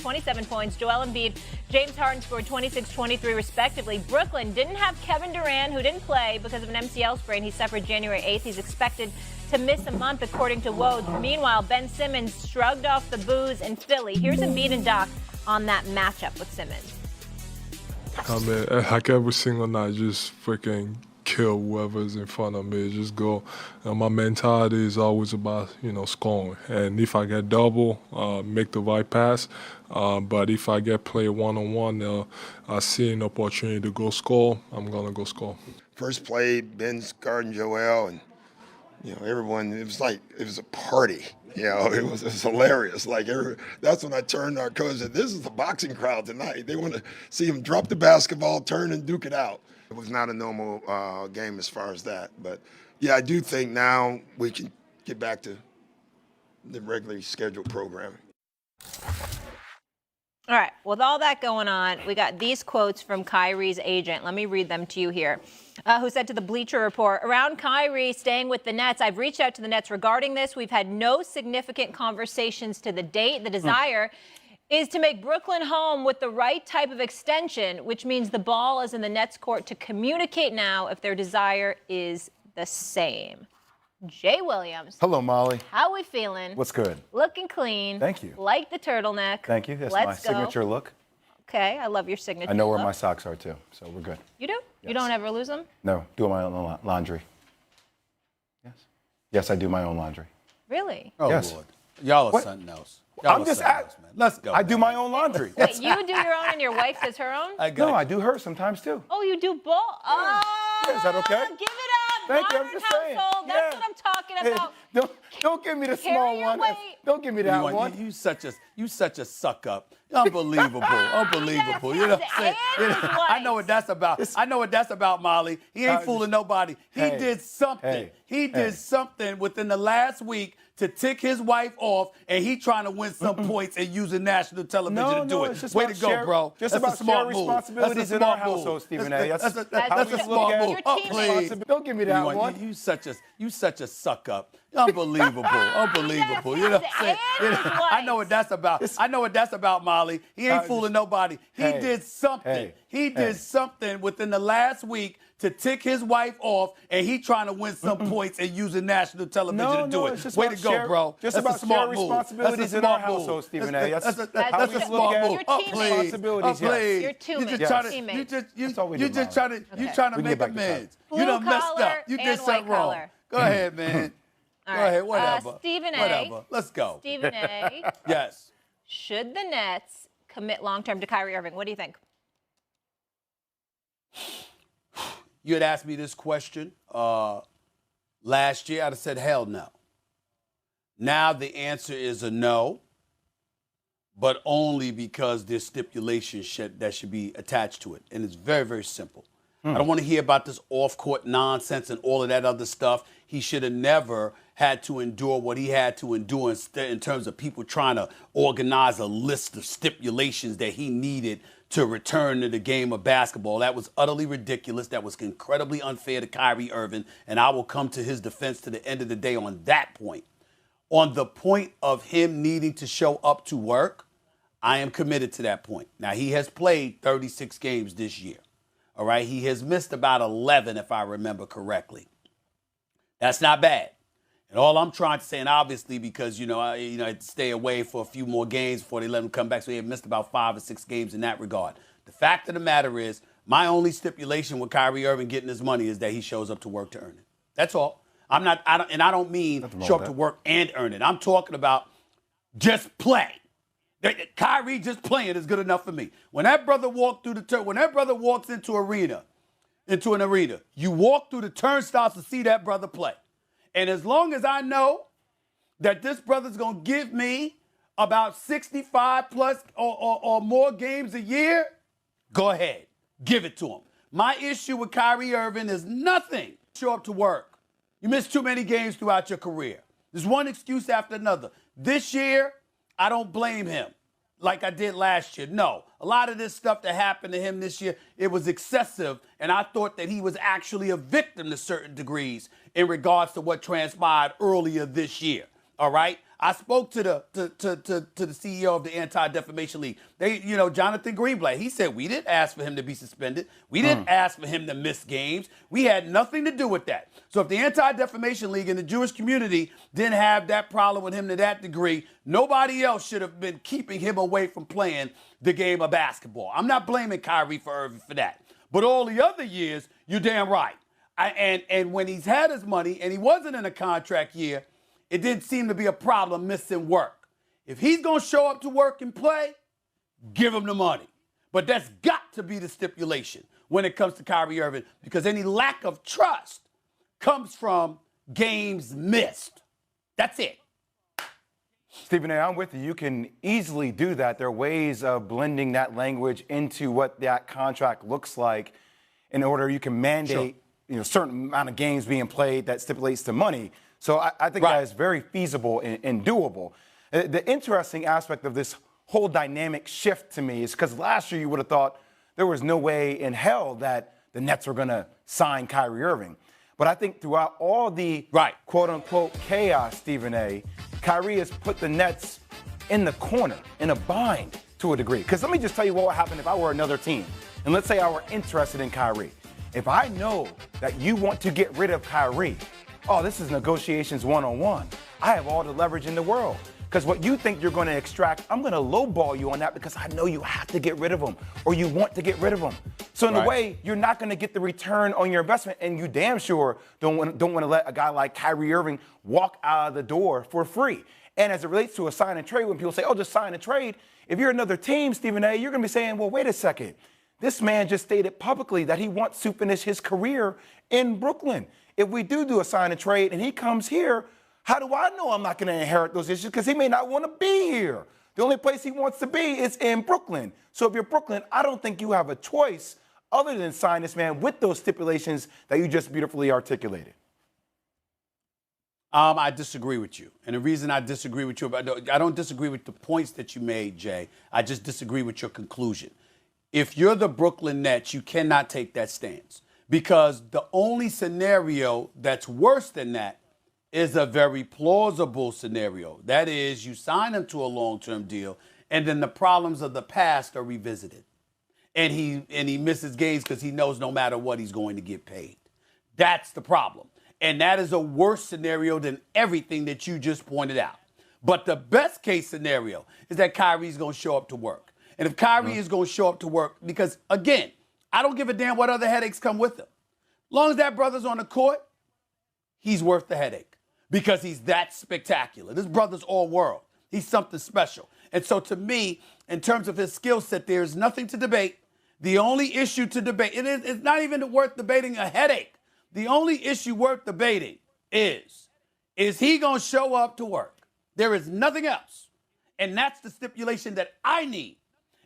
27 points. Joel Embiid, James Harden scored 26, 23 respectively. Brooklyn didn't have Kevin Durant, who didn't play because of an MCL sprain. He suffered January 8th. He's expected to miss a month, according to Woj. Meanwhile, Ben Simmons shrugged off the boos in Philly. Here's Embiid and Doc on that matchup with Simmons. I mean, like every single night, just freaking kill whoever's in front of me. Just go. My mentality is always about, scoring. And if I get double, make the right pass. But if I get played one-on-one, I see an opportunity to go score, I'm going to go score. First play, Ben's guarding Joel, and, everyone, it was a party. It was hilarious. That's when I turned to our coach and said, this is the boxing crowd tonight. They want to see him drop the basketball, turn, and duke it out. It was not a normal game as far as that. But, yeah, I do think now we can get back to the regularly scheduled programming. All right, with all that going on, we got these quotes from Kyrie's agent. Let me read them to you here. Who said to the Bleacher Report, around Kyrie staying with the Nets, I've reached out to the Nets regarding this. We've had no significant conversations to the date. The desire is to make Brooklyn home with the right type of extension, which means the ball is in the Nets' court to communicate now if their desire is the same. Jay Williams. Hello, Molly. How we feeling? What's good? Looking clean. Thank you. Like the turtleneck. Thank you. That's Let's my go. signature look. Okay, I love your signature I know where look. my socks are, too, so we're good. You do? Yes. You don't ever lose them? No, do my own laundry. Yes. Yes, I do my own laundry. Really? Oh, Yes. Lord. Y'all are What? something else. I'm just man. Let's go. I do my own laundry. Wait, you do your own and your wife does her own? No, I do hers sometimes, too. Oh, you do both? Oh, Yeah, is that okay? Give it up. Thank you, I'm Modern just saying. household. That's Yeah. what I'm talking Hey, about. don't give me the Carry small your one. weight. Don't give me that one. You such a suck up. Unbelievable. Unbelievable. You know what I'm saying? I know what that's about. I know what that's about, Molly. He ain't fooling nobody. He did something. He did something within the last week to tick his wife off, and he trying to win some points and using national television to do it. It's just Way about to go, bro. Just That's about a smart shared move. responsibilities That's a in our smart move. household, Stephen A. That's a how we smart look at move. Your Oh, teammates. please. Don't give me that one. You such a suck up. Unbelievable. Unbelievable. You know what I'm saying? I know what that's about. I know what that's about, Molly. He ain't fooling nobody. He did something. He did something within the last week to tick his wife off, and he trying to win some points and using national television to do it. It's just Way about to go, bro. Just That's about a smart shared move. responsibilities That's a in our smart move. household, Stephen A. That's a how we smart look at move. Your Oh, teammates. please. responsibilities, Oh, please. Your two You mates. just trying to, Teammates. That's all we you do, just Molly. trying to, you Okay. trying to We can make get back to amends. Blue You done messed collar up. You and did white something wrong. collar. Go ahead, man. All Go right. ahead, whatever. Stephen A. Whatever. Let's go. Stephen A. Yes. Should the Nets commit long-term to Kyrie Irving? What do you think? You had asked me this question last year. I'd have said hell no. Now the answer is a no, but only because there's stipulations that should be attached to it. And it's very, very simple. I don't want to hear about this off-court nonsense and all of that other stuff. He should have never had to endure what he had to endure in terms of people trying to organize a list of stipulations that he needed to return to the game of basketball. That was utterly ridiculous. That was incredibly unfair to Kyrie Irving, and I will come to his defense to the end of the day on that point. On the point of him needing to show up to work, I am committed to that point. Now, he has played 36 games this year. All right, he has missed about 11, if I remember correctly. That's not bad. And all I'm trying to say, and obviously because, I had to stay away for a few more games before they let him come back, so he had missed about 5 or 6 games in that regard. The fact of the matter is, my only stipulation with Kyrie Irving getting his money is that he shows up to work to earn it. That's all. I don't mean show up to work and earn it. I'm talking about just play. Kyrie just playing is good enough for me. When that brother walked through when that brother walks into an arena, you walk through the turnstiles to see that brother play. And as long as I know that this brother's going to give me about 65 plus or more games a year, go ahead. Give it to him. My issue with Kyrie Irving is nothing. Show up to work. You missed too many games throughout your career. There's one excuse after another. This year, I don't blame him like I did last year. No, a lot of this stuff that happened to him this year, it was excessive, and I thought that he was actually a victim to certain degrees in regards to what transpired earlier this year, all right? I spoke to the CEO of the Anti-Defamation League. Jonathan Greenblatt, he said we didn't ask for him to be suspended. We didn't ask for him to miss games. We had nothing to do with that. So if the Anti-Defamation League and the Jewish community didn't have that problem with him to that degree, nobody else should have been keeping him away from playing the game of basketball. I'm not blaming Kyrie Irving for that. But all the other years, you're damn right. And when he's had his money and he wasn't in a contract year, it didn't seem to be a problem missing work. If he's going to show up to work and play, give him the money. But that's got to be the stipulation when it comes to Kyrie Irving, because any lack of trust comes from games missed. That's it. Stephen A., I'm with you. You can easily do that. There are ways of blending that language into what that contract looks like in order you can mandate certain amount of games being played that stipulates the money. So I think that is very feasible and doable. The interesting aspect of this whole dynamic shift to me is because last year you would have thought there was no way in hell that the Nets were going to sign Kyrie Irving. But I think throughout all the quote-unquote chaos, Stephen A., Kyrie has put the Nets in the corner, in a bind to a degree. Because let me just tell you what would happen if I were another team. And let's say I were interested in Kyrie. If I know that you want to get rid of Kyrie, this is negotiations one-on-one. I have all the leverage in the world. Because what you think you're going to extract, I'm going to lowball you on that because I know you have to get rid of him or you want to get rid of him. So in a way, you're not going to get the return on your investment, and you damn sure don't want to let a guy like Kyrie Irving walk out of the door for free. And as it relates to a sign and trade, when people say, just sign and trade, if you're another team, Stephen A., you're going to be saying, well, wait a second. This man just stated publicly that he wants to finish his career in Brooklyn. If we do a sign and trade and he comes here, how do I know I'm not going to inherit those issues? Because he may not want to be here. The only place he wants to be is in Brooklyn. So if you're Brooklyn, I don't think you have a choice other than sign this man with those stipulations that you just beautifully articulated. I disagree with you. And the reason I disagree with you, I don't disagree with the points that you made, Jay. I just disagree with your conclusion. If you're the Brooklyn Nets, you cannot take that stance, because the only scenario that's worse than that is a very plausible scenario. That is, you sign him to a long-term deal, and then the problems of the past are revisited. And he misses games because he knows no matter what he's going to get paid. That's the problem. And that is a worse scenario than everything that you just pointed out. But the best case scenario is that Kyrie's going to show up to work. And if Kyrie is going to show up to work, because, again, I don't give a damn what other headaches come with him. As long as that brother's on the court, he's worth the headache because he's that spectacular. This brother's all world. He's something special. And so to me, in terms of his skill set, there's nothing to debate. The only issue to debate, it's not even worth debating a headache. The only issue worth debating is he going to show up to work? There is nothing else. And that's the stipulation that I need.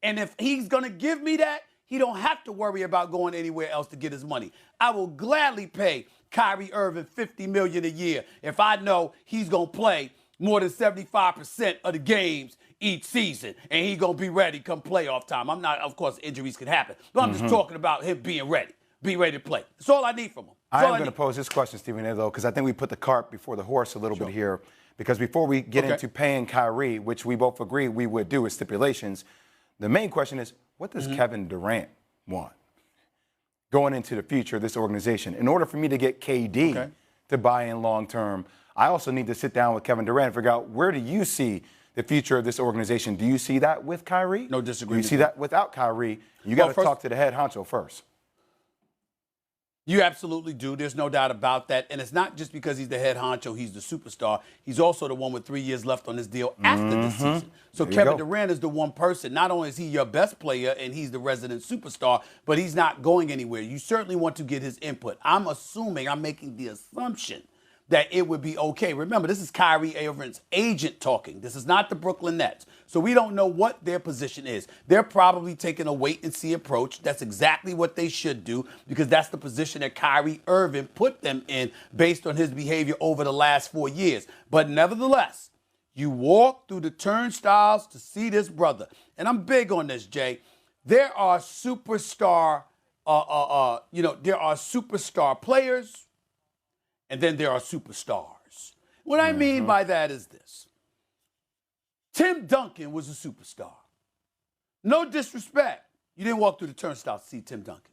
And if he's going to give me that, he don't have to worry about going anywhere else to get his money. I will gladly pay Kyrie Irving $50 million a year if I know he's going to play more than 75% of the games each season, and he's going to be ready come playoff time. I'm not, of course, injuries can happen, but I'm just talking about him being ready to play. That's all I need from him. I am going to pose this question, Stephen A., though, because I think we put the cart before the horse a little bit here, because before we get into paying Kyrie, which we both agree we would do with stipulations, the main question is, what does Kevin Durant want going into the future of this organization? In order for me to get KD to buy in long term, I also need to sit down with Kevin Durant and figure out, where do you see the future of this organization? Do you see that with Kyrie? No disagreement. Do you see that without Kyrie? You got to talk to the head honcho first. You absolutely do. There's no doubt about that. And it's not just because he's the head honcho, he's the superstar. He's also the one with 3 years left on his deal after this season. So Kevin Durant is the one person. Not only is he your best player and he's the resident superstar, but he's not going anywhere. You certainly want to get his input. I'm making the assumption that it would be okay. Remember, this is Kyrie Irving's agent talking. This is not the Brooklyn Nets. So we don't know what their position is. They're probably taking a wait-and-see approach. That's exactly what they should do, because that's the position that Kyrie Irving put them in based on his behavior over the last 4 years. But nevertheless, you walk through the turnstiles to see this brother. And I'm big on this, Jay. There are superstar, there are superstar players, and then there are superstars. What I mean by that is this. Tim Duncan was a superstar. No disrespect. You didn't walk through the turnstile to see Tim Duncan.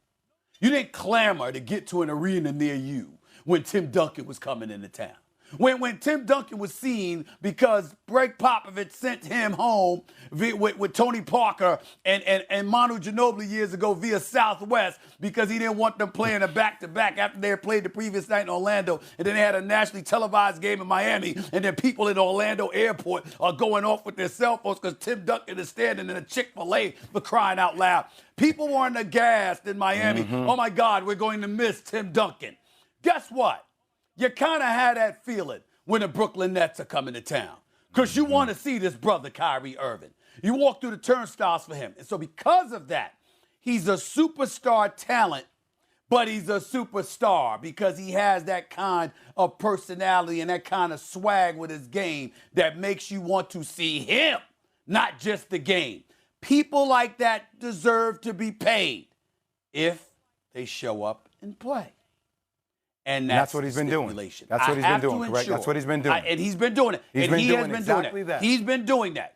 You didn't clamor to get to an arena near you when Tim Duncan was coming into town. When Tim Duncan was seen because Greg Popovich sent him home with Tony Parker and Manu Ginobili years ago via Southwest because he didn't want them playing a back-to-back after they had played the previous night in Orlando, and then they had a nationally televised game in Miami, and then people in Orlando airport are going off with their cell phones because Tim Duncan is standing in a Chick-fil-A for crying out loud. People weren't aghast in Miami. Oh, my God, we're going to miss Tim Duncan. Guess what? You kind of had that feeling when the Brooklyn Nets are coming to town because you want to see this brother, Kyrie Irving. You walk through the turnstiles for him. And so because of that, he's a superstar talent, but he's a superstar because he has that kind of personality and that kind of swag with his game that makes you want to see him, not just the game. People like that deserve to be paid if they show up and play. And that's what he's been doing. That's what he's been doing, correct? That's what he's been doing. And he's been doing it. He's been doing exactly that. He's been doing that.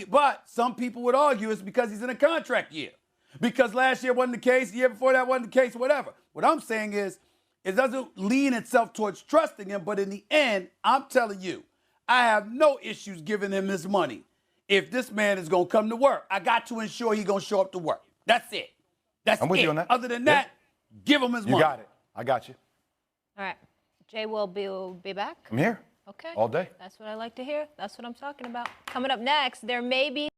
But some people would argue it's because he's in a contract year. Because last year wasn't the case, the year before that wasn't the case, whatever. What I'm saying is, it doesn't lean itself towards trusting him, but in the end, I'm telling you, I have no issues giving him his money if this man is going to come to work. I got to ensure he's going to show up to work. That's it. I'm with you on that. Other than that, give him his money. You got it. I got you. All right. Jay will be back. I'm here. Okay. All day. That's what I like to hear. That's what I'm talking about. Coming up next, there may be